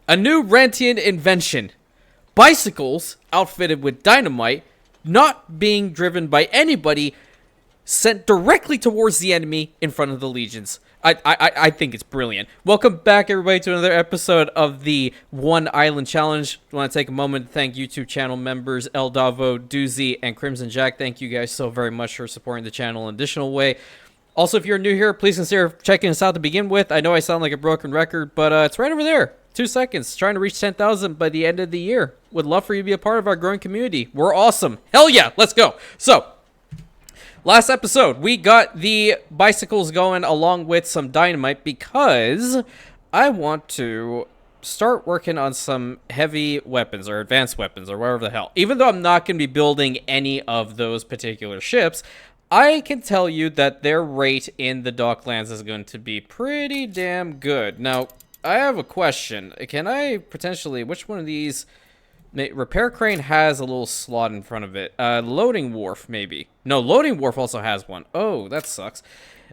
A new Rantian invention. Bicycles outfitted with dynamite, not being driven by anybody, sent directly towards the enemy in front of the legions. I think it's brilliant. Welcome back, everybody, to another episode of the One Island Challenge. I want to take a moment to thank YouTube channel members Eldavo, Doozy, and Crimson Jack. Thank you guys so very much for supporting the channel in an additional way. Also, if you're new here, please consider checking us out to begin with. I know I sound like a broken record, but it's right over there. 2 seconds. Trying to reach 10,000 by the end of the year. Would love for you to be a part of our growing community. We're awesome. Hell yeah, let's go. So, last episode, we got the bicycles going along with some dynamite because I want to start working on some heavy weapons or advanced weapons or whatever the hell. Even though I'm not going to be building any of those particular ships, I can tell you that their rate in the Docklands is going to be pretty damn good. Now, I have a question. Can I potentially, which one of these, repair crane has a little slot in front of it. Loading wharf, maybe. No, loading wharf also has one. Oh, that sucks.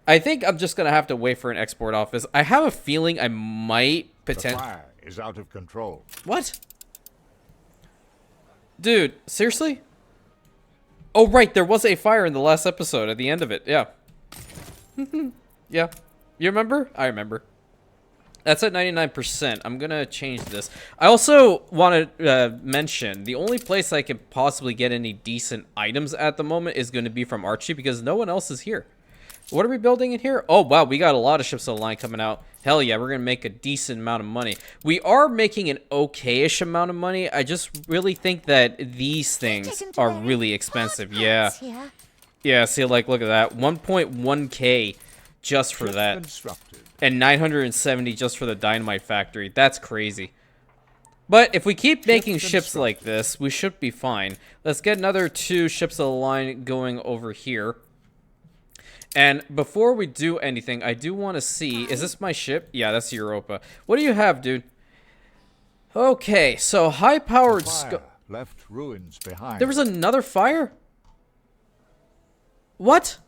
I think I'm just going to have to wait for an export office. I have a feeling I might potentially... The fire is out of control. What? Dude, seriously? Oh, right, there was a fire in the last episode at the end of it. Yeah. Yeah. You remember? I remember. That's at 99%. I'm going to change this. I also want to mention, the only place I can possibly get any decent items at the moment is going to be from Archie because no one else is here. What are we building in here? Oh, wow, we got a lot of ships of the line coming out. Hell yeah, we're going to make a decent amount of money. We are making an okay-ish amount of money. I just really think that these things are really expensive. Yeah. Yeah, see, like, look at that. 1.1k just for that. And 970 just for the dynamite factory. That's crazy. But if we keep making ships like this, we should be fine. Let's get another 2 ships of the line going over here. And before we do anything, I do want to see... Is this my ship? Yeah, that's Europa. What do you have, dude? Okay, so high-powered... left ruins behind. There was another fire? What?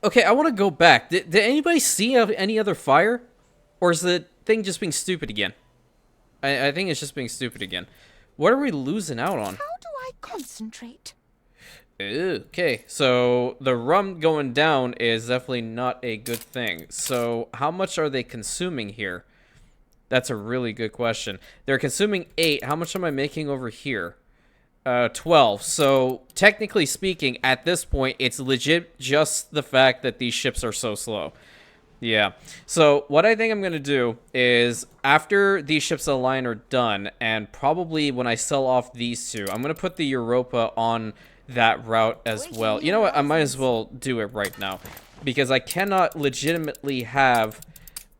Okay, I want to go back. Did anybody see any other fire? Or is the thing just being stupid again? I think it's just being stupid again. What are we losing out on? How do I concentrate? Okay, so the rum going down is definitely not a good thing. So how much are they consuming here? That's a really good question. They're consuming 8. How much am I making over here? 12. So technically speaking, at this point, it's legit just the fact that these ships are so slow. Yeah. So what I think I'm going to do is after these ships of the line are done, and probably when I sell off these 2, I'm going to put the Europa on that route as well. You know what? I might as well do it right now because I cannot legitimately have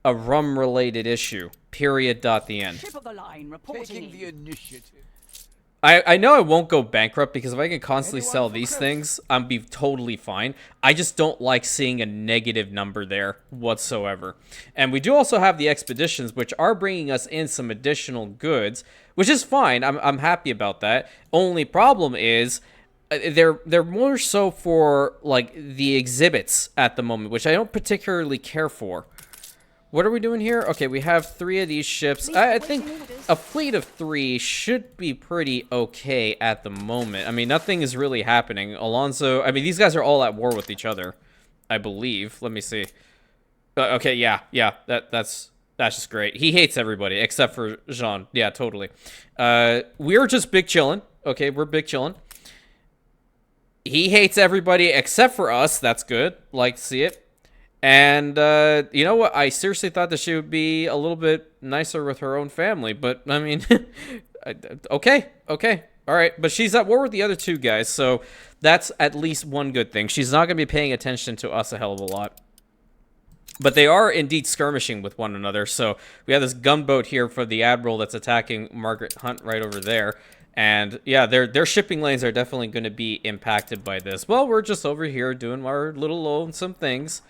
a rum-related issue. Period. Dot. The end. Ship of the line reporting the initiative. I know I won't go bankrupt because if I can constantly sell these things, I'm be totally fine. I just don't like seeing a negative number there whatsoever. And we do also have the expeditions, which are bringing us in some additional goods, which is fine. I'm happy about that. Only problem is they're more so for like the exhibits at the moment, which I don't particularly care for. What are we doing here? Okay, we have 3 of these ships. I think a fleet of 3 should be pretty okay at the moment. I mean, nothing is really happening. Alonso, I mean, these guys are all at war with each other, I believe. Let me see. Okay, yeah, that's just great. He hates everybody except for Jean. Yeah, totally. We're just big chillin'. Okay, we're big chillin'. He hates everybody except for us. That's good. Like to see it. And, you know what? I seriously thought that she would be a little bit nicer with her own family. But, I mean, okay. All right. But she's at war with the other 2 guys. So that's at least one good thing. She's not going to be paying attention to us a hell of a lot. But they are indeed skirmishing with one another. So we have this gunboat here for the Admiral that's attacking Margaret Hunt right over there. And, yeah, their shipping lanes are definitely going to be impacted by this. Well, we're just over here doing our little lonesome things.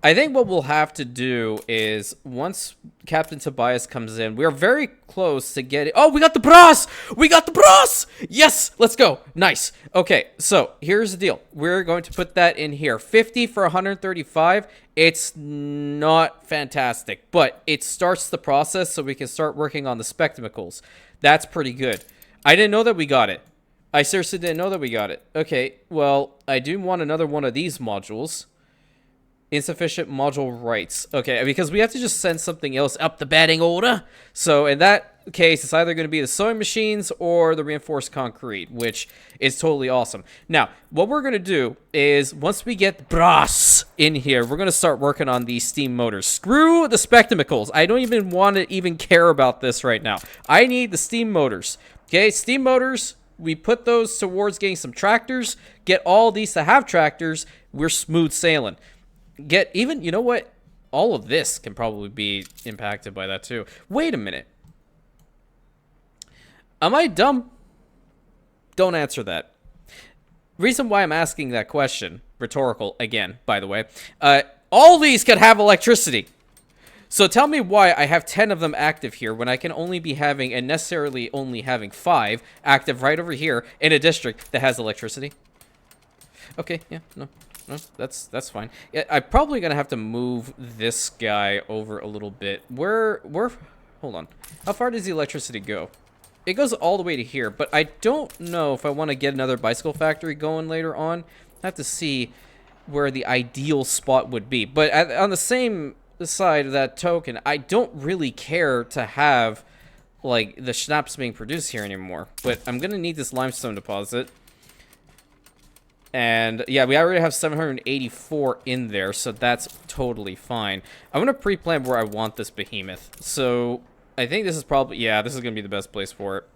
I think what we'll have to do is once Captain Tobias comes in, we're very close to getting. Oh, we got the brass! We got the brass! Yes, let's go. Nice. Okay, so here's the deal. We're going to put that in here. 50 for 135. It's not fantastic, but it starts the process so we can start working on the spectacles. That's pretty good. I didn't know that we got it. I seriously didn't know that we got it. Okay, well, I do want another one of these modules. Insufficient module rights. Okay, because we have to just send something else up the batting order. So in that case, it's either going to be the sewing machines or the reinforced concrete, which is totally awesome. Now, what we're going to do is once we get brass in here, we're going to start working on these steam motors. Screw the spectacles. I don't even want to even care about this right now. I need the steam motors. Okay, steam motors. We put those towards getting some tractors. Get all these to have tractors. We're smooth sailing. Get even, you know what? All of this can probably be impacted by that too. Wait a minute. Am I dumb? Don't answer that. Reason why I'm asking that question, rhetorical again, by the way. All these could have electricity. So tell me why I have 10 of them active here when I can only be having, and necessarily only having 5 active right over here in a district that has electricity. Okay, yeah, no, that's fine. Yeah, I'm probably gonna have to move this guy over a little bit. Hold on. How far does the electricity go? It goes all the way to here, but I don't know if I want to get another bicycle factory going later on. I have to see where the ideal spot would be. But on the same side of that token, I don't really care to have like the schnapps being produced here anymore. But I'm gonna need this limestone deposit. And yeah, we already have 784 in there, so that's totally fine. I'm gonna pre-plan where I want this behemoth. So I think this is probably, yeah, this is gonna be the best place for it.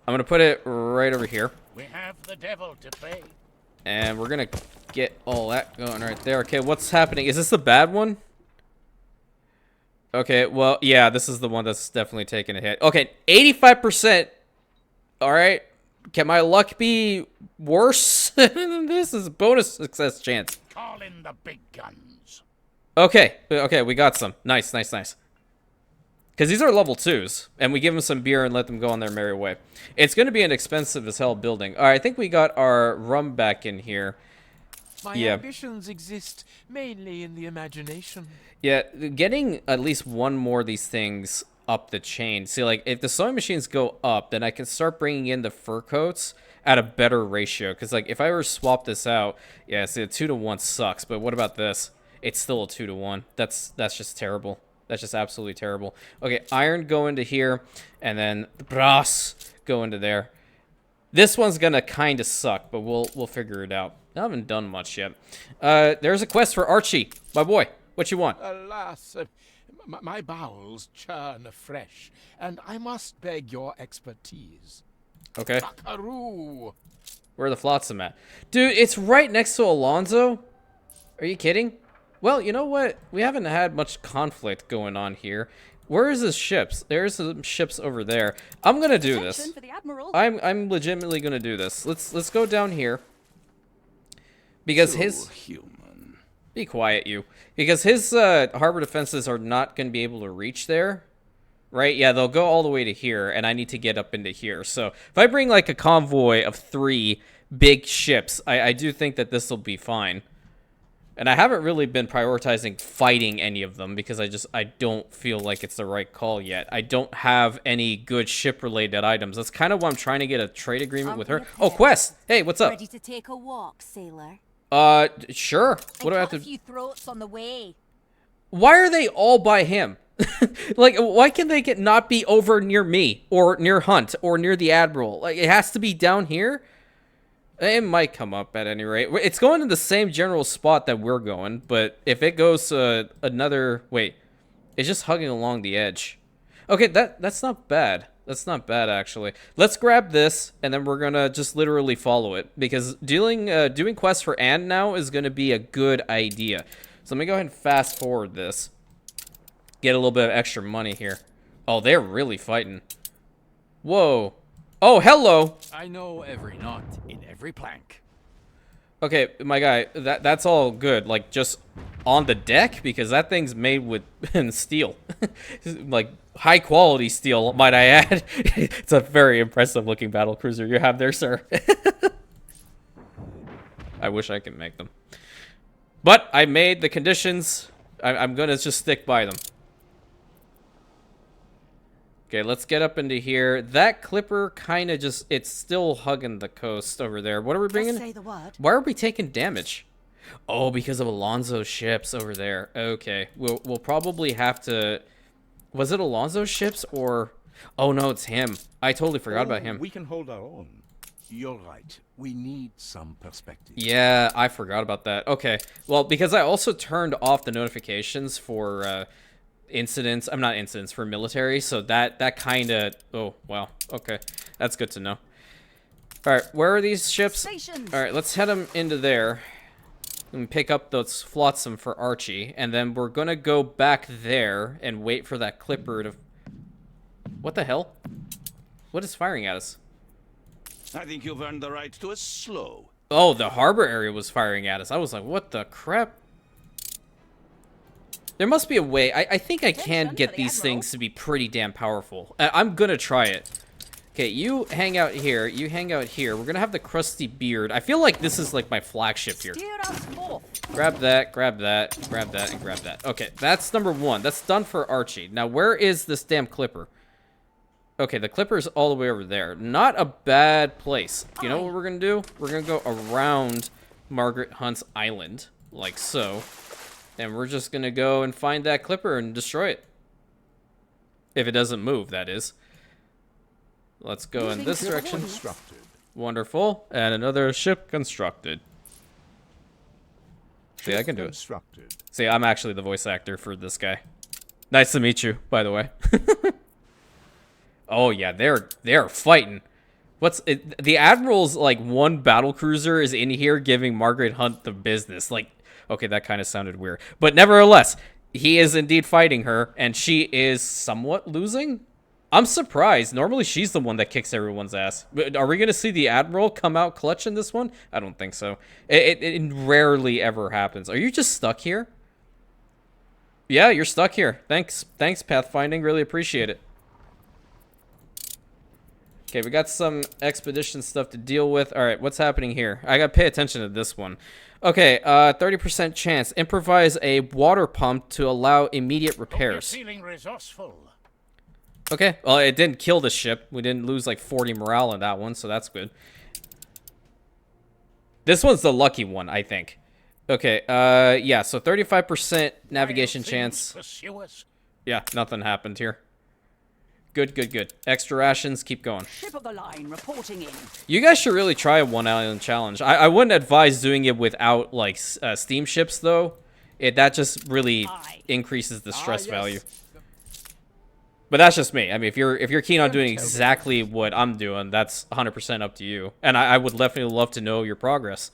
I'm gonna put it right over here. We have the devil to pay. And we're gonna get all that going right there. Okay, what's happening? Is this the bad one? Okay, well, yeah, this is the one that's definitely taking a hit. Okay, 85%. All right. Can my luck be worse? This is a bonus success chance. Call in the big guns. Okay, we got some. Nice. Because these are level 2s, and we give them some beer and let them go on their merry way. It's going to be an expensive as hell building. All right, I think we got our rum back in here. My ambitions exist mainly in the imagination. Yeah, getting at least one more of these things up the chain. See, like, if the sewing machines go up, then I can start bringing in the fur coats at a better ratio. Because, like, if I were to swap this out, yeah, see, a 2-to-1 sucks. But what about this? It's still a 2-to-1. That's just terrible. That's just absolutely terrible. Okay, iron go into here, and then the brass go into there. This one's gonna kind of suck, but we'll figure it out. I haven't done much yet. There's a quest for Archie, my boy. What you want? Alas, my bowels churn afresh, and I must beg your expertise. Okay. Buckaroo! Where are the flotsam at? Dude, it's right next to Alonzo. Are you kidding? Well, you know what? We haven't had much conflict going on here. Where is his ships? There's some ships over there. I'm gonna do this. For the Admiral. I'm legitimately gonna do this. Let's go down here. Because his human. Be quiet, you. Because his harbor defenses are not gonna be able to reach there. Right? Yeah, they'll go all the way to here, and I need to get up into here. So if I bring like a convoy of 3 big ships, I do think that this will be fine. And I haven't really been prioritizing fighting any of them because I don't feel like it's the right call yet. I don't have any good ship-related items. That's kind of why I'm trying to get a trade agreement with her. Oh, Quest! Hey, what's up? Ready to take a walk, sailor? Sure. What do I have to... a few throats on the way. Why are they all by him? Like, why can they not be over near me or near Hunt or near the Admiral? Like, it has to be down here? It might come up at any rate. It's going to the same general spot that we're going, but if it goes another... Wait, it's just hugging along the edge. Okay, that's not bad. That's not bad, actually. Let's grab this, and then we're going to just literally follow it, because doing quests for Anne now is going to be a good idea. So let me go ahead and fast forward this. Get a little bit of extra money here. Oh, they're really fighting. Whoa. Oh, hello. I know every knot in every plank. Okay, my guy, that's all good. Like, just on the deck, because that thing's made with steel. Like, high quality steel, might I add. It's a very impressive looking battle cruiser you have there, sir. I wish I could make them. But I made the conditions. I'm gonna just stick by them. Okay, let's get up into here. That clipper kind of just, it's still hugging the coast over there. What are we bringing? Say the word. Why are we taking damage? Oh, because of Alonso's ships over there. Okay, we'll probably have to... Was it Alonso's ships or... Oh no, it's him. I totally forgot about him. We can hold our own. You're right. We need some perspective. Yeah, I forgot about that. Okay, well, because I also turned off the notifications for incidents. I'm not incidents, for military, so that kind of... Oh, wow. Okay, that's good to know. All right, where are these ships? Stations. All right, let's head them into there and pick up those flotsam for Archie, and then we're gonna go back there and wait for that clipper to... What the hell? What is firing at us? I think you've earned the right to a slow. Oh, the harbor area was firing at us. I was like, what the crap? There must be a way. I think I can get these things to be pretty damn powerful. I'm gonna try it. Okay, you hang out here. You hang out here. We're gonna have the crusty beard. I feel like this is like my flagship here. Steer us forth. Grab that, grab that, grab that, and grab that. Okay, that's number one. That's done for Archie. Now, where is this damn clipper? Okay, the clipper's all the way over there. Not a bad place. You know what we're gonna do? We're gonna go around Margaret Hunt's island, like so. And we're just gonna go and find that clipper and destroy it. If it doesn't move, that is. Let's go in this direction. Constructed. Wonderful. And another ship constructed. See, I can do it. Constructed. See, I'm actually the voice actor for this guy. Nice to meet you, by the way. Oh yeah, they're fighting. What's it? The Admiral's like one battle cruiser is in here giving Margaret Hunt the business. Like, okay, that kind of sounded weird, but nevertheless, he is indeed fighting her, and she is somewhat losing. I'm surprised. Normally, she's the one that kicks everyone's ass. But are we gonna see the Admiral come out clutch in this one? I don't think so. It rarely ever happens. Are you just stuck here? Yeah, you're stuck here. Thanks, Pathfinding. Really appreciate it. Okay, we got some expedition stuff to deal with. All right, what's happening here? I gotta pay attention to this one. Okay, 30% chance. Improvise a water pump to allow immediate repairs. You're feeling resourceful. Okay, well, it didn't kill the ship. We didn't lose like 40 morale in that one, so that's good. This one's the lucky one, I think. Okay, yeah, so 35% navigation chance. Pursue us. Yeah, nothing happened here. Good. Extra rations, keep going. Ship of the line reporting in. You guys should really try a one island challenge. I wouldn't advise doing it without like steamships though. That just really increases the stress value. But that's just me. I mean, if you're keen on doing exactly what I'm doing, that's 100% up to you. And I would definitely love to know your progress.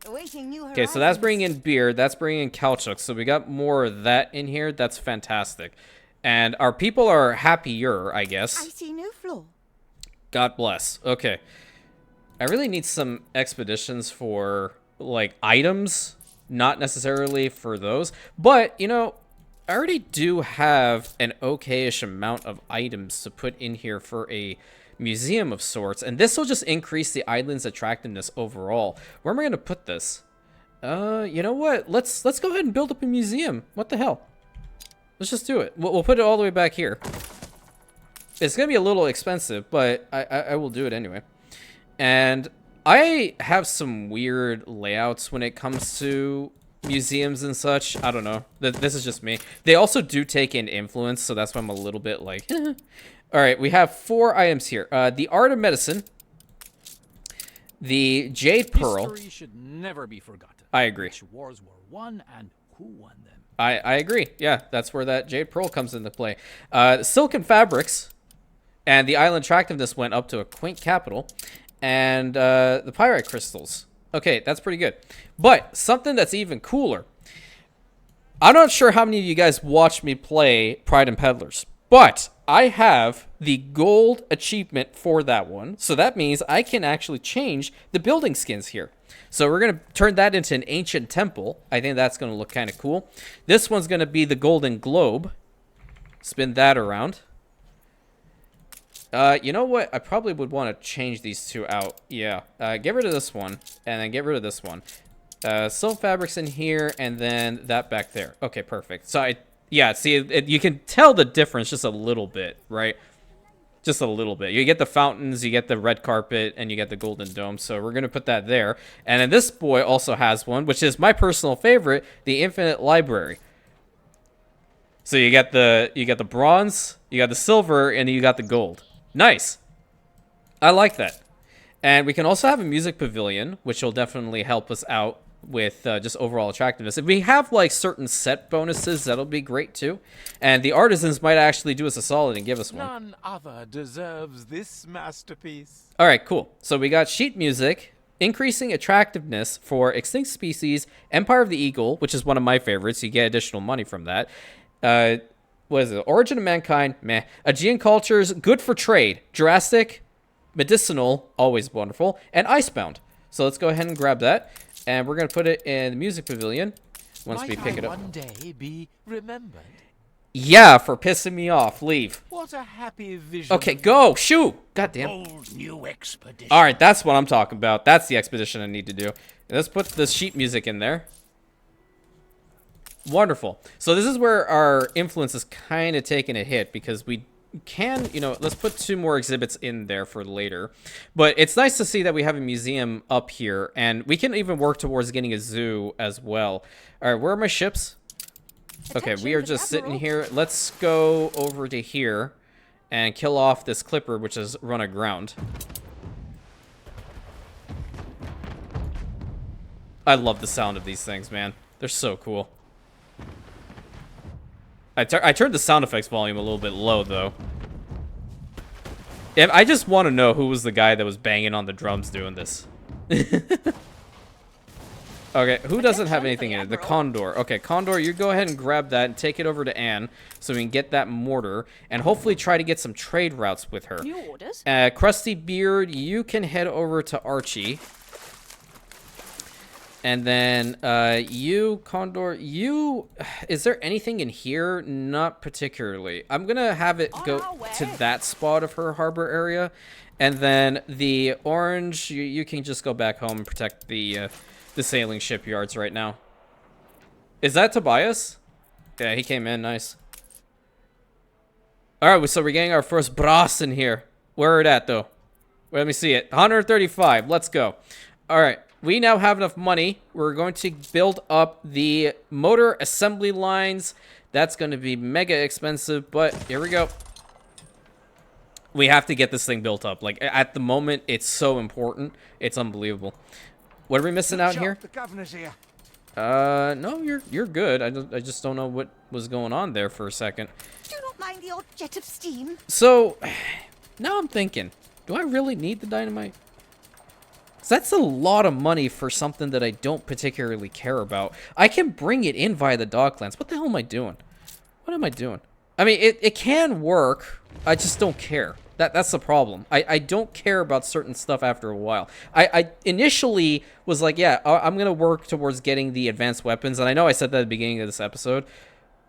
Awaiting new Okay, so that's bringing in beer. That's bringing in Kalchuk. So we got more of that in here. That's fantastic. And our people are happier, I guess. I see no flaw. God bless. Okay. I really need some expeditions for, like, items. Not necessarily for those. But, you know, I already do have an okay-ish amount of items to put in here for a museum of sorts. And this will just increase the island's attractiveness overall. Where am I going to put this? You know what? Let's go ahead and build up a museum. What the hell? Let's just do it. We'll put it all the way back here. It's going to be a little expensive, but I will do it anyway. And I have some weird layouts when it comes to museums and such. I don't know. This is just me. They also do take in influence, so that's why I'm a little bit like... All right, we have 4 items here. The Art of Medicine. The Jade Pearl. History should never be forgotten. I agree. Which wars were won and who won them. I agree. Yeah, that's where that Jade Pearl comes into play. Silken Fabrics, and the island attractiveness went up to a quaint capital, and the Pyrite Crystals. Okay, that's pretty good. But something that's even cooler. I'm not sure how many of you guys watched me play Pride and Peddlers. But I have the gold achievement for that one. So that means I can actually change the building skins here. So we're going to turn that into an ancient temple. I think that's going to look kind of cool. This one's going to be the golden globe. Spin that around. You know what? I probably would want to change these two out. Yeah. Get rid of this one. And then get rid of this one. Silk fabrics in here. And then that back there. Okay, perfect. So yeah, see, you can tell the difference just a little bit, right? Just a little bit. You get the fountains, you get the red carpet, and you get the golden dome. So we're going to put that there. And then this boy also has one, which is my personal favorite, the infinite library. So you got the bronze, you got the silver, and you got the gold. Nice. I like that. And we can also have a music pavilion, which will definitely help us out with just overall attractiveness. If we have like certain set bonuses, that'll be great too. And the artisans might actually do us a solid and give us one. None other deserves this masterpiece. All right, cool. So we got sheet music, increasing attractiveness for extinct species, Empire of the Eagle, which is one of my favorites. You get additional money from that. What is it? Origin of Mankind, meh. Aegean cultures, good for trade. Jurassic, medicinal, always wonderful, and Icebound. So let's go ahead and grab that. And we're going to put it in the music pavilion once we pick it up. One day be remembered? Yeah, for pissing me off. Leave. What a happy vision. Okay, go. Shoot. Goddamn. Bold new expedition. All right, that's what I'm talking about. That's the expedition I need to do. Let's put the sheet music in there. Wonderful. So this is where our influence is kind of taking a hit because we can, you know, let's put 2 more exhibits in there for later. But it's nice to see that we have a museum up here, and we can even work towards getting a zoo as well. All right, where are my ships? Okay, we are just sitting here. Let's go over to here and kill off this clipper, which is run aground. I love the sound of these things, man. They're so cool. I turned the sound effects volume a little bit low, though. I just want to know who was the guy that was banging on the drums doing this. Okay, who doesn't have anything in it? The Condor. Okay, Condor, you go ahead and grab that and take it over to Anne so we can get that mortar and hopefully try to get some trade routes with her. New orders? Krusty Beard, you can head over to Archie. And then you, Condor, you... Is there anything in here? Not particularly. I'm going to have it go to that spot of her harbor area. And then the orange, you can just go back home and protect the sailing shipyards right now. Is that Tobias? Yeah, he came in. Nice. All right, so we're getting our first brass in here. Where are it at, though? Let me see it. 135. Let's go. All right. We now have enough money. We're going to build up the motor assembly lines. That's going to be mega expensive, but here we go. We have to get this thing built up. Like, at the moment, it's so important. It's unbelievable. What are we missing out here? The governor's here. No, you're good. I just don't know what was going on there for a second. Do not mind the odd jet of steam. So, now I'm thinking, do I really need the dynamite? That's a lot of money for something that I don't particularly care about. I can bring it in via the Docklands. What the hell am I doing? What am I doing? I mean, it can work. I just don't care. That's the problem. I don't care about certain stuff after a while. I initially was like, yeah, I'm going to work towards getting the advanced weapons. And I know I said that at the beginning of this episode.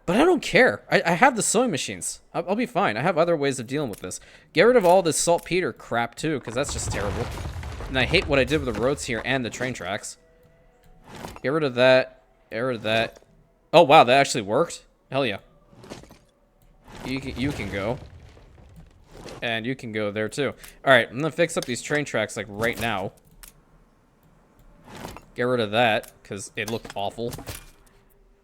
But I don't care. I have the sewing machines. I'll be fine. I have other ways of dealing with this. Get rid of all this saltpeter crap, too, because that's just terrible. And I hate what I did with the roads here and the train tracks. Get rid of that. Get rid of that. Oh, wow, that actually worked. Hell yeah. You can go. And you can go there, too. All right, I'm going to fix up these train tracks, like, right now. Get rid of that, because it looked awful.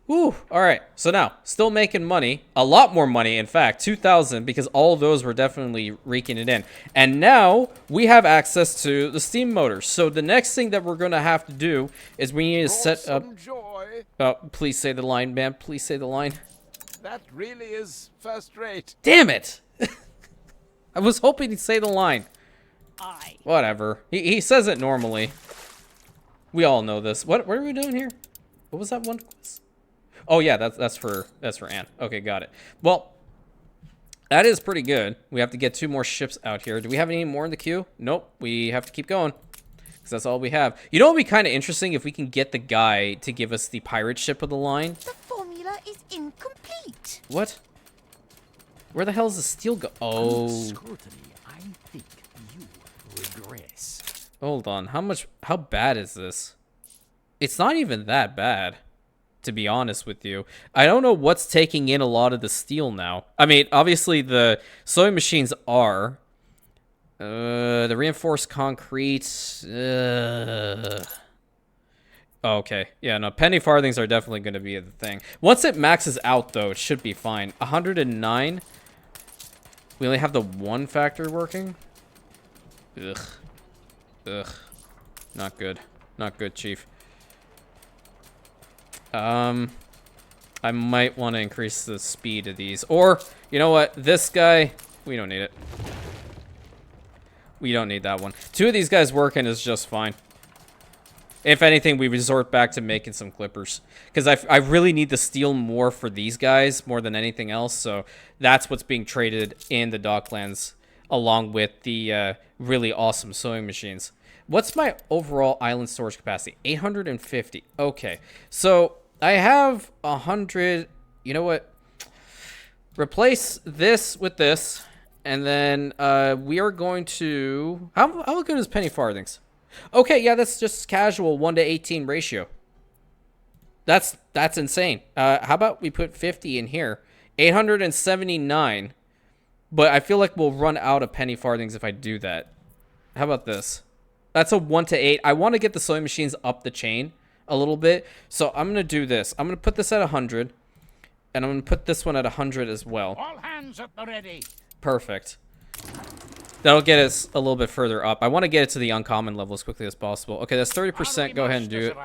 Woo! All right, so now, still making money. A lot more money, in fact, 2,000, because all those were definitely raking it in. And now, we have access to the steam motors. So the next thing that we're going to have to do is we need to set up... Joy. Oh, please say the line, man. Please say the line. That really is first rate. Damn it! I was hoping he'd say the line. Aye. Whatever. He says it normally. We all know this. What are we doing here? What was that one quiz? Oh yeah, that's for Anne. Okay, got it. Well, That is pretty good. We have to get 2 more ships out here. Do we have any more in the queue? Nope. We have to keep going. Because that's all we have. You know what would be kind of interesting if we can get the guy to give us the pirate ship of the line? The formula is incomplete. What? Where the hell is the steel go? Oh. Scrutiny, I think you regress. Hold on. How bad is this? It's not even that bad, to be honest with you. I don't know what's taking in a lot of the steel now. I mean, obviously the sewing machines are. The reinforced concrete. Okay. Yeah, no, penny farthings are definitely going to be the thing. Once it maxes out, though, it should be fine. 109. We only have the 1 factor working. Ugh. Ugh. Not good. Not good, Chief. I might want to increase the speed of these. Or, you know what? This guy, we don't need it. We don't need that one. 2 of these guys working is just fine. If anything, we resort back to making some clippers. Because I really need the steel more for these guys, more than anything else. So that's what's being traded in the Docklands, along with the really awesome sewing machines. What's my overall island storage capacity? 850. Okay. So I have 100. You know what? Replace this with this. And then we are going to... How good is penny farthings? Okay, yeah, that's just casual 1:18 ratio. That's insane. How about we put 50 in here? 879. But I feel like we'll run out of penny farthings if I do that. How about this? That's a 1:8. I want to get the sewing machines up the chain a little bit. So I'm going to do this. I'm going to put this at 100. And I'm going to put this one at 100 as well. All hands at the ready. Perfect. That'll get us a little bit further up. I want to get it to the uncommon level as quickly as possible. Okay, that's 30%. Go ahead and do it.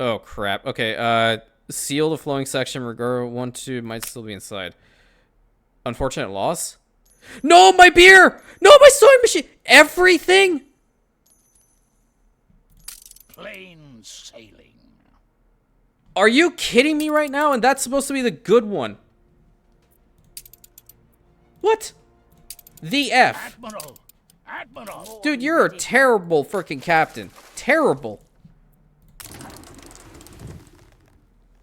Oh, crap. Okay, seal the flowing section. Regard 1, 2 might still be inside. Unfortunate loss. No, my beer! No, my sewing machine! Everything? Plain sailing. Are you kidding me right now? And that's supposed to be the good one. What? The F. Admiral. Admiral. Dude, you're a terrible freaking captain. Terrible.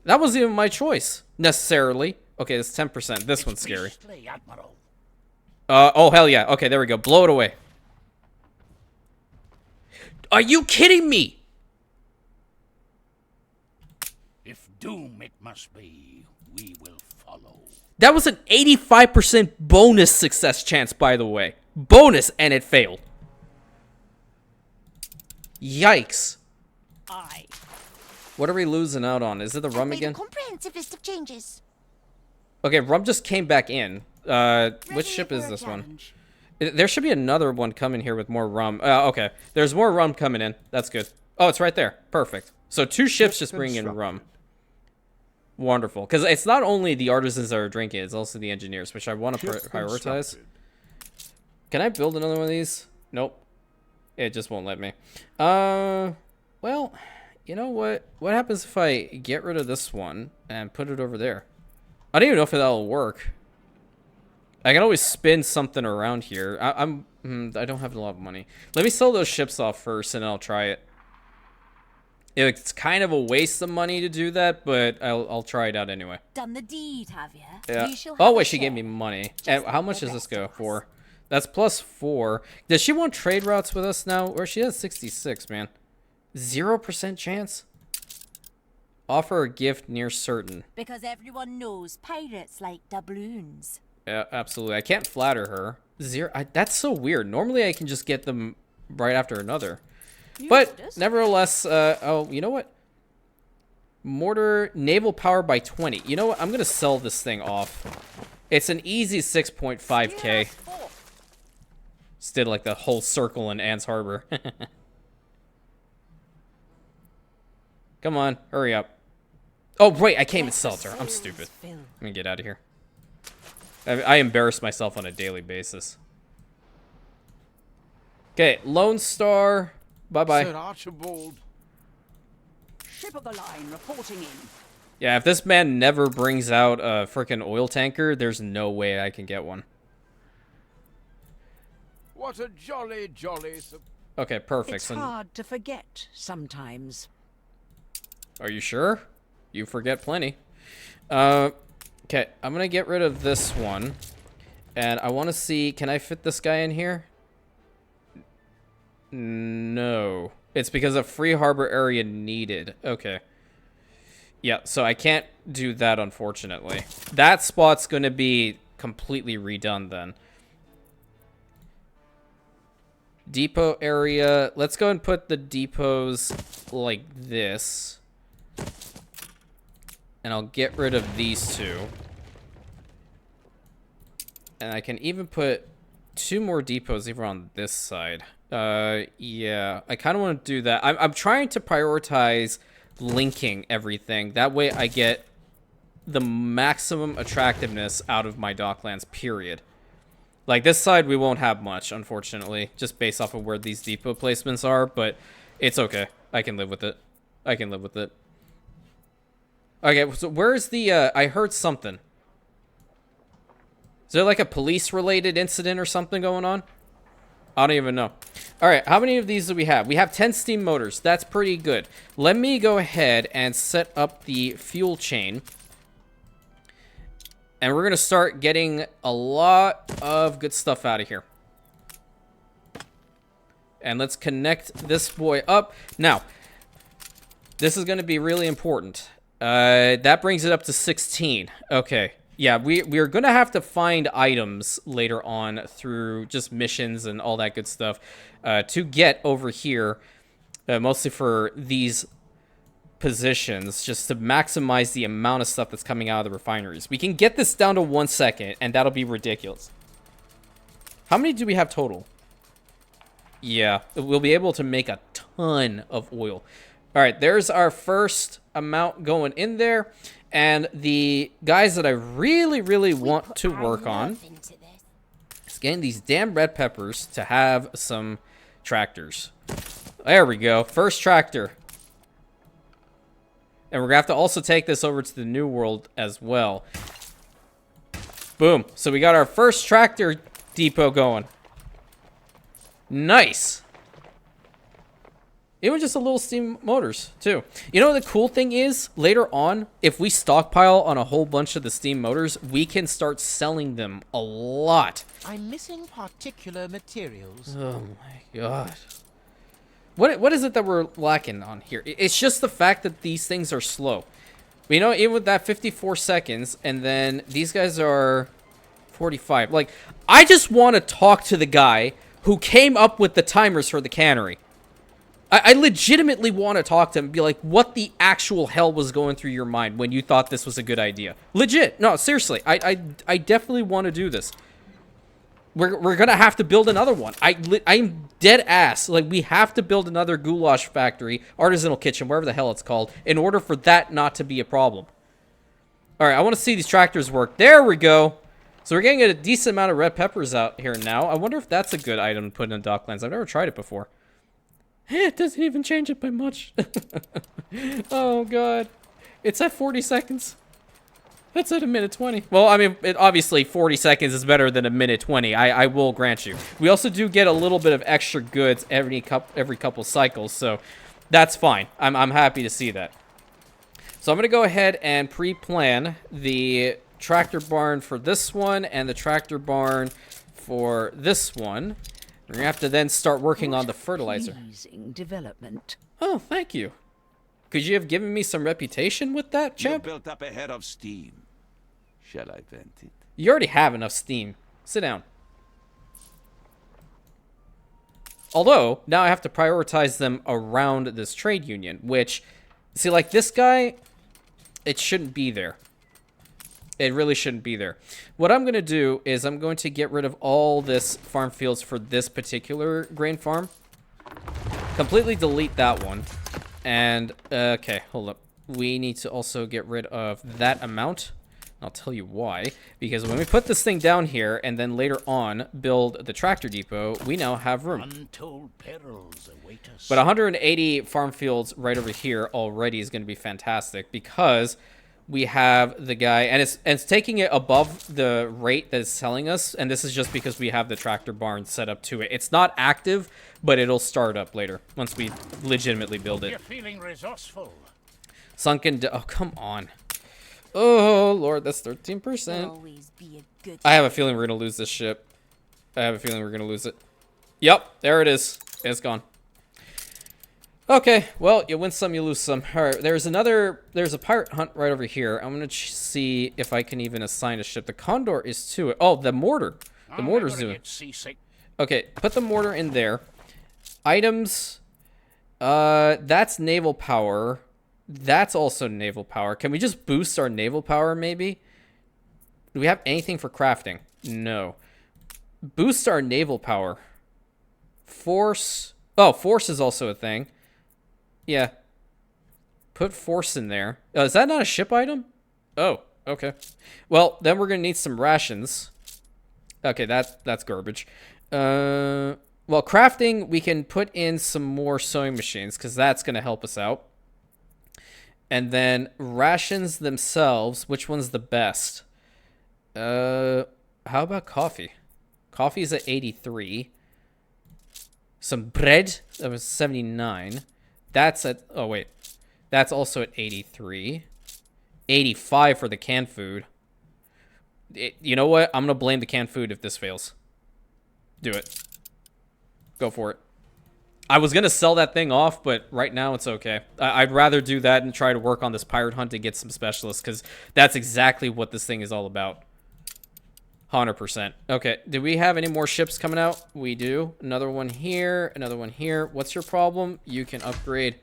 That wasn't even my choice, necessarily. Okay, that's 10%. This one's scary. Beastly, Admiral. Oh, hell yeah. Okay, there we go. Blow it away. Are you kidding me? If doom it must be, we will follow. That was an 85% bonus success chance, by the way. Bonus, and it failed. Yikes. I What are we losing out on? Is it the rum made again? a comprehensive list of changes. Okay, rum just came back in. Which ship is this one? There should be another one coming here with more rum. Okay, there's more rum coming in. That's good. Oh, it's right there. Perfect. So 2 ships just bring in rum. Wonderful. Because it's not only the artisans that are drinking, it's also the engineers, which I want to prioritize. Can I build another one of these? Nope. It just won't let me. Well, you know what? What happens if I get rid of this one and put it over there? I don't even know if that'll work. I can always spin something around here. I don't have a lot of money. Let me sell those ships off first, and I'll try it. It's kind of a waste of money to do that, but I'll try it out anyway. Done the deed, have you? Yeah. You shall have Oh, a wait, she gave share. me money. Just And how like much the does this rest go of us. for? That's +4. Does she want trade routes with us now? Or she has 66, man. 0% chance? Offer a gift near certain. Because everyone knows pirates like doubloons. Yeah, absolutely. I can't flatter her. That's so weird. Normally I can just get them right after another. But nevertheless, oh, you know what? Mortar naval power by 20. You know what? I'm going to sell this thing off. It's an easy 6.5k. Just did like the whole circle in Anne's Harbor. Come on, hurry up. Oh, right, I came and sold her. I'm stupid. Let me get out of here. I embarrass myself on a daily basis. Okay, Lone Star. Bye-bye. Sir Archibald. Ship of the line reporting in. Yeah, if this man never brings out a frickin' oil tanker, there's no way I can get one. What a jolly, jolly... Okay, perfect. It's hard to forget sometimes. Are you sure? You forget plenty. Okay, I'm gonna get rid of this one. And I want to see, can I fit this guy in here? No. It's because of free harbor area needed. Okay. Yeah, so I can't do that, unfortunately. That spot's going to be completely redone then. Depot area. Let's go and put the depots like this. And I'll get rid of these two. And I can even put 2 more depots over on this side. Yeah, I kind of want to do that. I'm trying to prioritize linking everything. That way I get the maximum attractiveness out of my docklands, period. Like, this side we won't have much, unfortunately, just based off of where these depot placements are, but it's okay. I can live with it. I can live with it. Okay, so where's the, I heard something. Is there like a police-related incident or something going on? I don't even know. All right, how many of these do we have? We have 10 steam motors. That's pretty good. Let me go ahead and set up the fuel chain. And we're going to start getting a lot of good stuff out of here. And let's connect this boy up. Now, this is going to be really important. That brings it up to 16. Okay. Yeah, we are going to have to find items later on through just missions and all that good stuff to get over here, mostly for these positions, just to maximize the amount of stuff that's coming out of the refineries. We can get this down to 1 second, and that'll be ridiculous. How many do we have total? Yeah, we'll be able to make a ton of oil. All right, there's our first amount going in there. And the guys that I really, really want to work on is getting these damn red peppers to have some tractors. There we go. First tractor. And we're going to have to also take this over to the New World as well. Boom. So we got our first tractor depot going. Nice. Even just a little steam motors, too. You know, the cool thing is, later on, if we stockpile on a whole bunch of the steam motors, we can start selling them a lot. I'm missing particular materials. Oh, my God. What is it that we're lacking on here? It's just the fact that these things are slow. You know, even with that 54 seconds, and then these guys are 45. Like, I just want to talk to the guy who came up with the timers for the cannery. I legitimately want to talk to him and be like, what the actual hell was going through your mind when you thought this was a good idea? Legit. No, seriously. I definitely want to do this. We're going to have to build another one. I'm dead ass. Like, we have to build another goulash factory, artisanal kitchen, wherever the hell it's called, in order for that not to be a problem. All right, I want to see these tractors work. There we go. So we're getting a decent amount of red peppers out here now. I wonder if that's a good item to put in Docklands. I've never tried it before. It doesn't even change it by much. Oh, God. It's at 40 seconds. That's at 1:20. Well, I mean, obviously 40 seconds is better than 1:20. I will grant you. We also do get a little bit of extra goods every couple cycles, so that's fine. I'm happy to see that. So I'm going to go ahead and pre-plan the tractor barn for this one and the tractor barn for this one. We're going to have to then start working on the fertilizer. Pleasing development. Oh, thank you. Could you have given me some reputation with that, You champ? built up a head of steam. Shall I vent it? You already have enough steam. Sit down. Although, now I have to prioritize them around this trade union, which, see, like this guy, it shouldn't be there. It really shouldn't be there. What I'm going to do is I'm going to get rid of all this farm fields for this particular grain farm. Completely delete that one. And, okay, hold up. We need to also get rid of that amount. I'll tell you why. Because when we put this thing down here and then later on build the tractor depot, we now have room. Untold perils await us. But 180 farm fields right over here already is going to be fantastic because we have the guy, and it's taking it above the rate that it's selling us, and this is just because we have the tractor barn set up to it. It's not active, but it'll start up later once we legitimately build it. You're feeling resourceful. Sunken. Oh, come on. Oh Lord, that's 13%. Always be a good. I have a feeling we're gonna lose this ship. I have a feeling we're gonna lose it. Yep, there it is. It's gone. Okay, well, you win some, you lose some. All right, there's a pirate hunt right over here. I'm gonna see if I can even assign a ship. The Condor is to it. Oh, the mortar. The mortar's doing. Get seasick. Okay, put the mortar in there. Items. That's naval power. That's also naval power. Can we just boost our naval power, maybe? Do we have anything for crafting? No. Boost our naval power. Force. Oh, force is also a thing. Yeah. Put force in there. Oh, is that not a ship item? Oh, okay. Well, then we're going to need some rations. Okay, that's garbage. Well, crafting, we can put in some more sewing machines because that's going to help us out. And then rations themselves, which one's the best? How about coffee? Coffee's at 83. Some bread, that was 79. That's at, oh wait, that's also at 83. 85 for the canned food. You know what? I'm going to blame the canned food if this fails. Do it. Go for it. I was going to sell that thing off, but right now it's okay. I'd rather do that and try to work on this pirate hunt and get some specialists, because that's exactly what this thing is all about. 100%. Okay, do we have any more ships coming out? We do. Another one here, another one here. What's your problem? You can upgrade.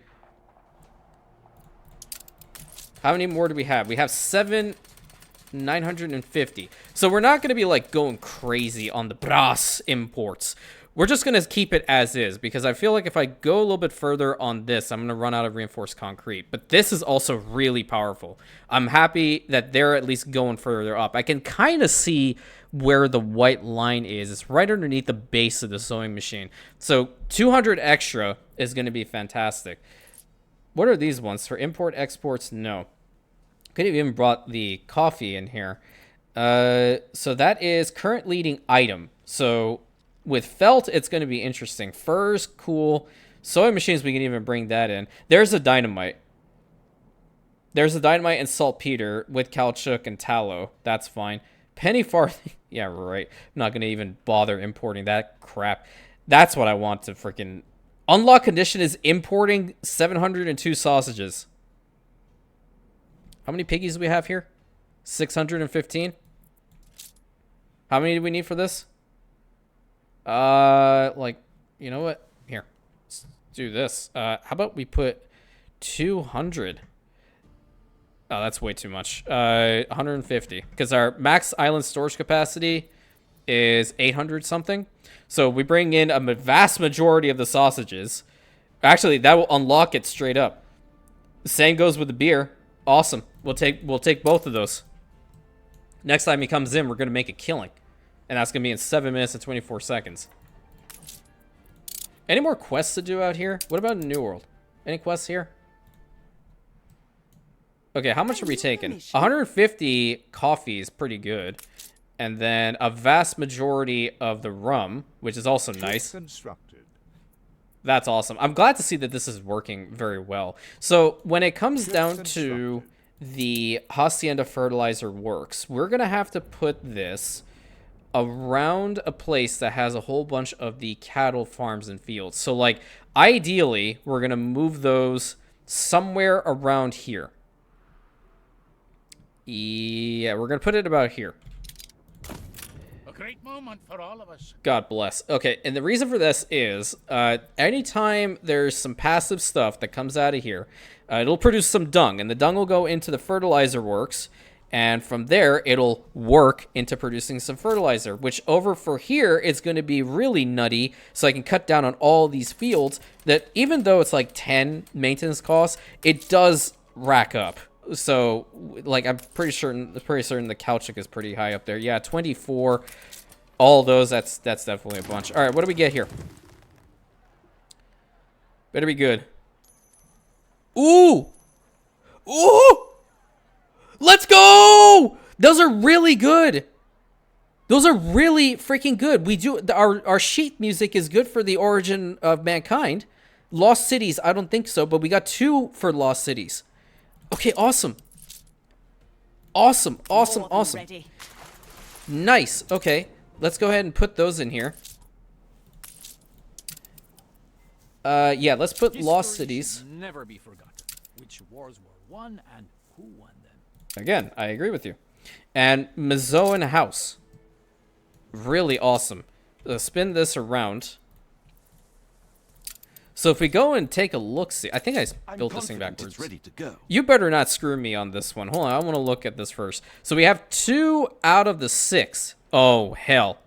How many more do we have? We have 950. So we're not going to be like going crazy on the brass imports. We're just going to keep it as is, because I feel like if I go a little bit further on this, I'm going to run out of reinforced concrete. But this is also really powerful. I'm happy that they're at least going further up. I can kind of see where the white line is. It's right underneath the base of the sewing machine. So 200 extra is going to be fantastic. What are these ones? For import exports? No. Could have even brought the coffee in here. So that is current leading item. So with felt, it's going to be interesting. Furs, cool. Sewing machines, we can even bring that in. There's a dynamite. There's a dynamite and saltpeter with caoutchouc and tallow. That's fine. Penny farthing. Yeah, right. I'm not going to even bother importing that crap. That's what I want to freaking... Unlock condition is importing 702 sausages. How many piggies do we have here? 615. How many do we need for this? Like, you know what? Here, let's do this. How about we put 200? Oh, that's way too much. 150, because our max island storage capacity is 800 something. So we bring in a vast majority of the sausages. Actually, that will unlock it straight up. Same goes with the beer. Awesome. We'll take both of those. Next time he comes in, we're gonna make a killing. And that's going to be in 7 minutes and 24 seconds. Any more quests to do out here? What about New World? Any quests here? Okay, how much are we taking? 150 coffee is pretty good. And then a vast majority of the rum, which is also nice. Constructed. That's awesome. I'm glad to see that this is working very well. So when it comes down to the Hacienda Fertilizer Works, we're going to have to put this around a place that has a whole bunch of the cattle farms and fields. So like ideally we're gonna move those somewhere around here. Yeah, we're gonna put it about here. A great moment for all of us. God bless. Okay, and the reason for this is anytime there's some passive stuff that comes out of here, it'll produce some dung, and the dung will go into the fertilizer works. And from there, it'll work into producing some fertilizer, which over for here is going to be really nutty. So I can cut down on all these fields that even though it's like 10 maintenance costs, it does rack up. So like, I'm pretty certain the caoutchouc is pretty high up there. Yeah, 24, all those, that's definitely a bunch. All right, what do we get here? Better be good. Ooh! Ooh! Let's go! Those are really good. Those are really freaking good. We do our sheet music is good for the origin of mankind. Lost Cities, I don't think so, but we got 2 for Lost Cities. Okay, awesome. Awesome. Ready. Nice. Okay, let's go ahead and put those in here. Yeah, let's put Lost Cities. Never be forgotten. Which wars were won and who won them. Again, I agree with you. And Mazoan House. Really awesome. Spin this around. So if we go and take a look-see, I think I built this thing backwards. It's ready to go. You better not screw me on this one. Hold on, I want to look at this first. So we have 2 out of the 6. Oh, hell.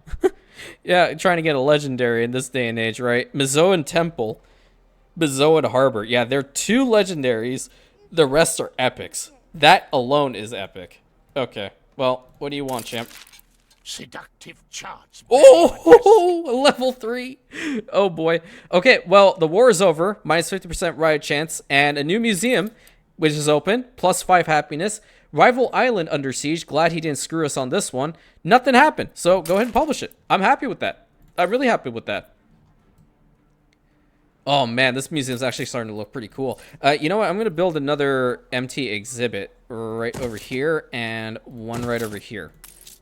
Yeah, trying to get a legendary in this day and age, right? Mazoan Temple, Mazoan Harbor. Yeah, they're 2 legendaries. The rest are epics. That alone is epic. Okay, well, what do you want, champ? Seductive charts. Oh, level 3. Oh, boy. Okay, well, the war is over. Minus 50% riot chance. And a new museum, which is open. Plus 5 happiness. Rival Island under siege. Glad he didn't screw us on this one. Nothing happened. So go ahead and publish it. I'm happy with that. I'm really happy with that. Oh, man, this museum's actually starting to look pretty cool. You know what? I'm going to build another MT exhibit right over here and one right over here.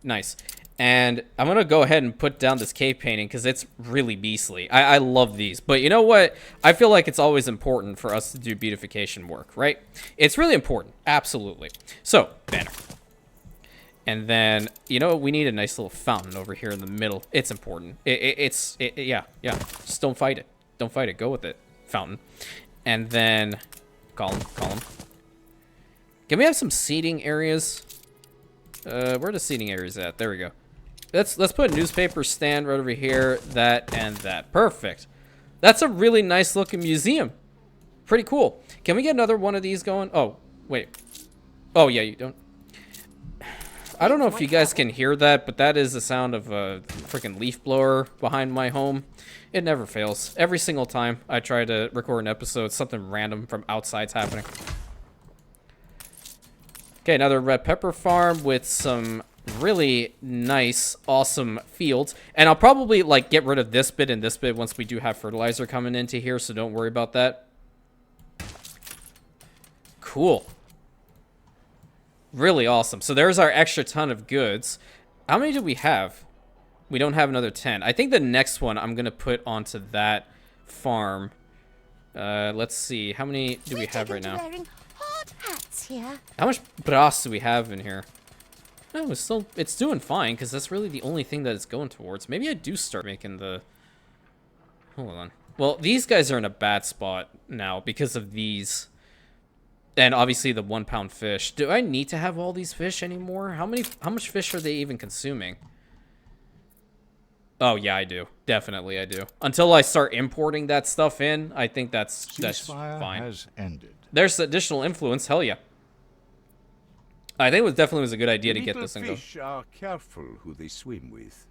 Nice. And I'm going to go ahead and put down this cave painting because it's really beastly. I love these. But you know what? I feel like it's always important for us to do beautification work, right? It's really important. Absolutely. So, banner. And then, you know, we need a nice little fountain over here in the middle. It's important. Yeah. Just don't fight it. Don't fight it. Go with it. Fountain. And then, column. Can we have some seating areas? Where are the seating areas at? There we go. Let's put a newspaper stand right over here, that and that. Perfect. That's a really nice looking museum. Pretty cool. Can we get another one of these going? Oh, wait. Oh, yeah, you don't. I don't know if you guys can hear that, but that is the sound of a freaking leaf blower behind my home. It never fails. Every single time I try to record an episode, something random from outside's happening. Okay, another red pepper farm with some really nice, awesome fields. And I'll probably, like, get rid of this bit and this bit once we do have fertilizer coming into here, so don't worry about that. Cool. Really awesome. So there's our extra ton of goods. How many do we have? We don't have another 10. I think the next one I'm going to put onto that farm. Let's see. How many do we have right now? Here. How much brass do we have in here? No, it's doing fine because that's really the only thing that it's going towards. Maybe I do start making the. Hold on. Well, these guys are in a bad spot now because of these, and obviously the 1 pound fish. Do I need to have all these fish anymore? How much fish are they even consuming? Oh yeah, I do. Definitely, I do. Until I start importing that stuff in, I think that's Ceasefire fine. has ended. There's additional influence. Hell yeah. I think it definitely was a good idea to get Little this thing going. fish are careful who they swim with.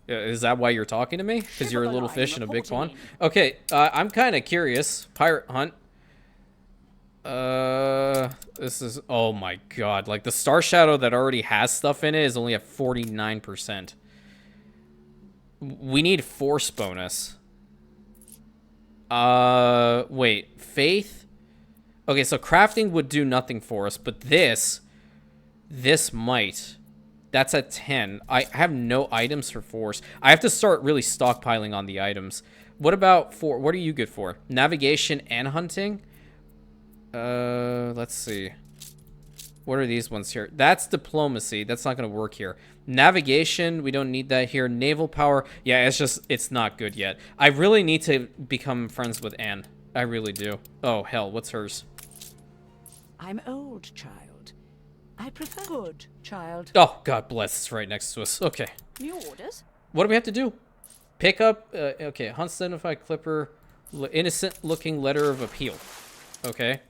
Is that why you're talking to me? Because you're a little fish in a big pond? Okay, I'm kind of curious. Pirate hunt. This is... Oh my god. Like, the Star Shadow that already has stuff in it is only at 49%. We need force bonus. Wait. Faith? Okay, so crafting would do nothing for us, but this might. That's at 10. I have no items for force. I have to start really stockpiling on the items. What about for, what are you good for? Navigation and hunting? Let's see. What are these ones here? That's diplomacy. That's not going to work here. Navigation, we don't need that here. Naval power, yeah, it's not good yet. I really need to become friends with Anne. I really do. Oh, hell, what's hers? I'm old, child. I prefer good, child. Oh, God bless. It's right next to us. Okay. New orders? What do we have to do? Pick up, okay, hunt identified clipper, innocent-looking letter of appeal. Okay.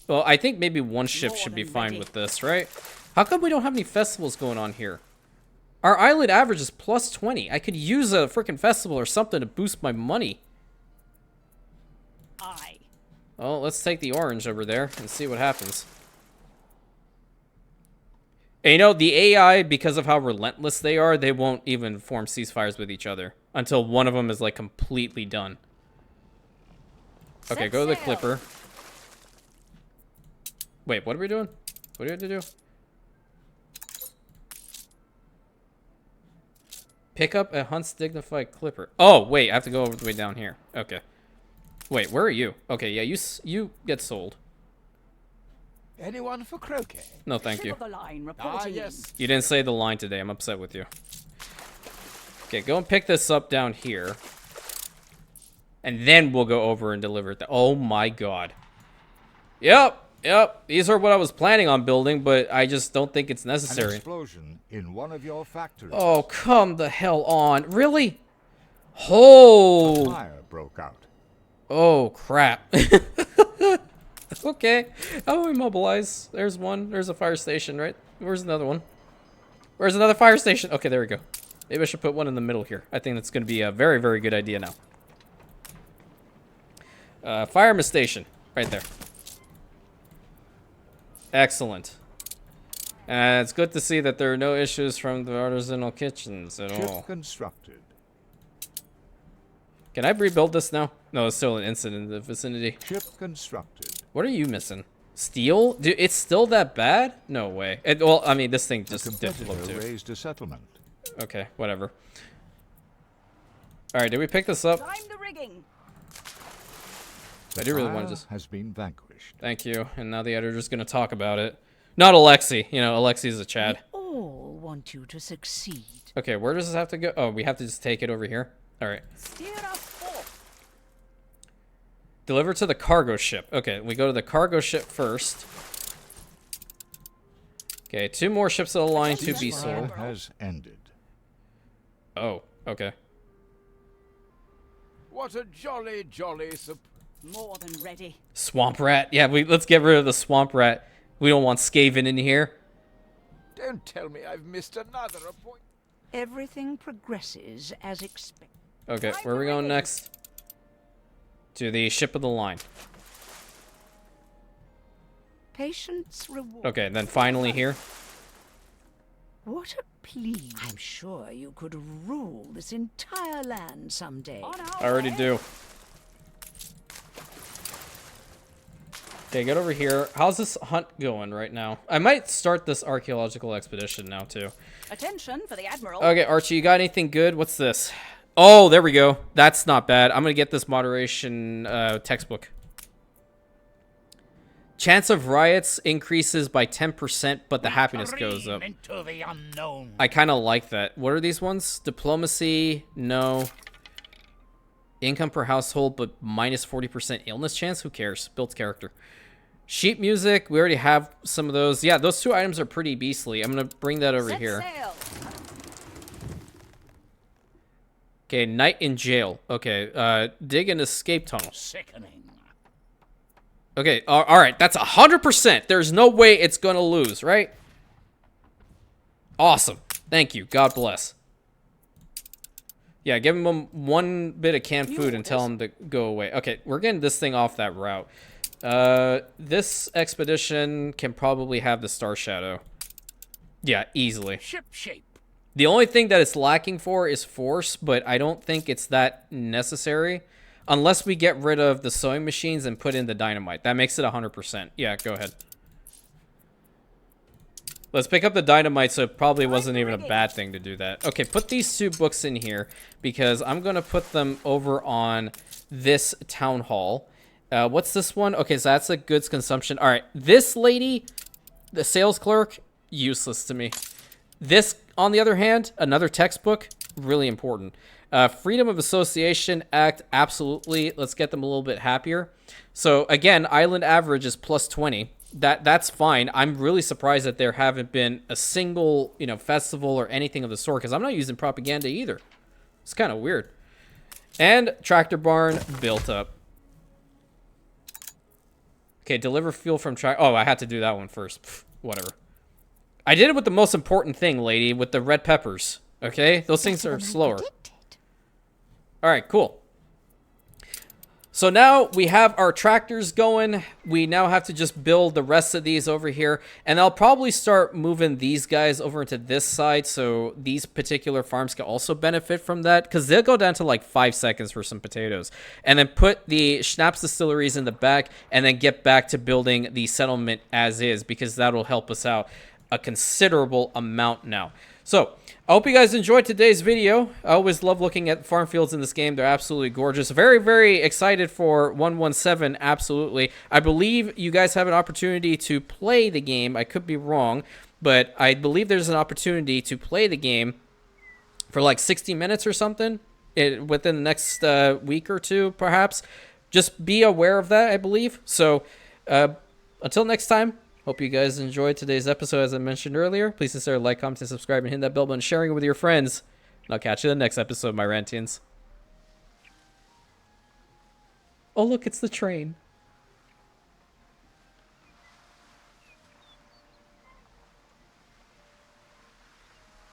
Well, I think maybe one ship should be fine with this, right? How come we don't have any festivals going on here? Our island average is plus 20. I could use a freaking festival or something to boost my money. Aye. Well, let's take the orange over there and see what happens. And you know, the AI, because of how relentless they are, they won't even form ceasefires with each other until one of them is, like, completely done. Okay, go to the clipper. Wait, what are we doing? What do we have to do? Pick up a Hunt's Dignified Clipper. Oh, wait, I have to go all the way down here. Okay. Wait, where are you? Okay, yeah, you get sold. Anyone for croquet? No, thank you. Ship of the line reporting yes. You didn't say the line today. I'm upset with you. Okay, go and pick this up down here. And then we'll go over and deliver it. Oh my god. Yep. These are what I was planning on building, but I just don't think it's An necessary. explosion in one of your factories. Oh, come the hell on. Really? Oh. Fire broke out. Oh, crap. Okay. I'll immobilize. There's one. There's a fire station, right? Where's another one? Where's another fire station? Okay, there we go. Maybe I should put one in the middle here. I think that's going to be a very, very good idea now. Fireman station. Right there. Excellent. And it's good to see that there are no issues from the artisanal kitchens at all. Ship constructed. Can I rebuild this now? No, it's still an incident in the vicinity. Ship constructed. What are you missing? Steel? Dude, it's still that bad? No way. Well, I mean, this thing just did float Competitor too. raised a settlement. Okay, whatever. Alright, did we pick this up? Time the rigging. I do really Fire want to just... has been vanquished. Thank you. And now the editor's going to talk about it. Not Alexi. You know, Alexi's a Chad. All want you to succeed. Okay, where does this have to go? Oh, we have to just take it over here? Alright. Steer us forth. Deliver to the cargo ship. Okay, we go to the cargo ship first. Okay, 2 more ships of the line to be Fire sold. has ended. Oh, okay. What a jolly, jolly More than ready. Swamp rat. Yeah, let's get rid of the swamp rat. We don't want Skaven in here. Don't tell me I've missed another appointment. Everything progresses as expected. Okay, where are we going next? To the ship of the line. Patience reward. Okay, then finally here. What a plea. I'm sure you could rule this entire land someday. I already do. Okay, get over here. How's this hunt going right now? I might start this archaeological expedition now, too. Attention for the Admiral. Okay, Archie, you got anything good? What's this? Oh, there we go. That's not bad. I'm going to get this moderation textbook. Chance of riots increases by 10%, but the happiness goes up. Into the unknown. I kind of like that. What are these ones? Diplomacy, no. Income per household, but minus 40% illness chance? Who cares? Built character. Sheet music, we already have some of those. Yeah, those 2 items are pretty beastly. I'm going to bring that over Set here. sail. Okay, night in jail. Okay, dig an escape tunnel. Sickening. Okay, all right, that's 100%. There's no way it's going to lose, right? Awesome. Thank you. God bless. Yeah, give him 1 bit of canned food and tell him to go away. Okay, we're getting this thing off that route. This expedition can probably have the Star Shadow. Yeah, easily. Ship shape. The only thing that it's lacking for is force, but I don't think it's that necessary. Unless we get rid of the sewing machines and put in the dynamite. That makes it 100%. Yeah, go ahead. Let's pick up the dynamite, so it probably wasn't even a bad thing to do that. Okay, put these 2 books in here, because I'm going to put them over on this town hall. What's this one? Okay, so that's a goods consumption. All right, this lady, the sales clerk, useless to me. This, on the other hand, another textbook, really important. Freedom of Association Act, absolutely. Let's get them a little bit happier. So, again, island average is plus 20. That's fine. I'm really surprised that there haven't been a single, festival or anything of the sort, because I'm not using propaganda either. It's kind of weird. And tractor barn built up. Okay, deliver fuel from tractor. Oh, I had to do that one first. Pfft, whatever. I did it with the most important thing, lady, with the red peppers. Okay? Those things are slower. All right, cool. So now we have our tractors going. We now have to just build the rest of these over here. And I'll probably start moving these guys over into this side so these particular farms can also benefit from that. Because they'll go down to like 5 seconds for some potatoes. And then put the schnapps distilleries in the back and then get back to building the settlement as is. Because that'll help us out a considerable amount now. So, I hope you guys enjoyed today's video. I always love looking at farm fields in this game. They're absolutely gorgeous. Very, very excited for 117, absolutely. I believe you guys have an opportunity to play the game. I could be wrong, but I believe there's an opportunity to play the game for like 60 minutes or something within the next week or two, perhaps. Just be aware of that, I believe. So, until next time. Hope you guys enjoyed today's episode. As I mentioned earlier, please consider like, comment, and subscribe, and hit that bell button, sharing it with your friends. And I'll catch you in the next episode, my Rantians. Oh, look, it's the train.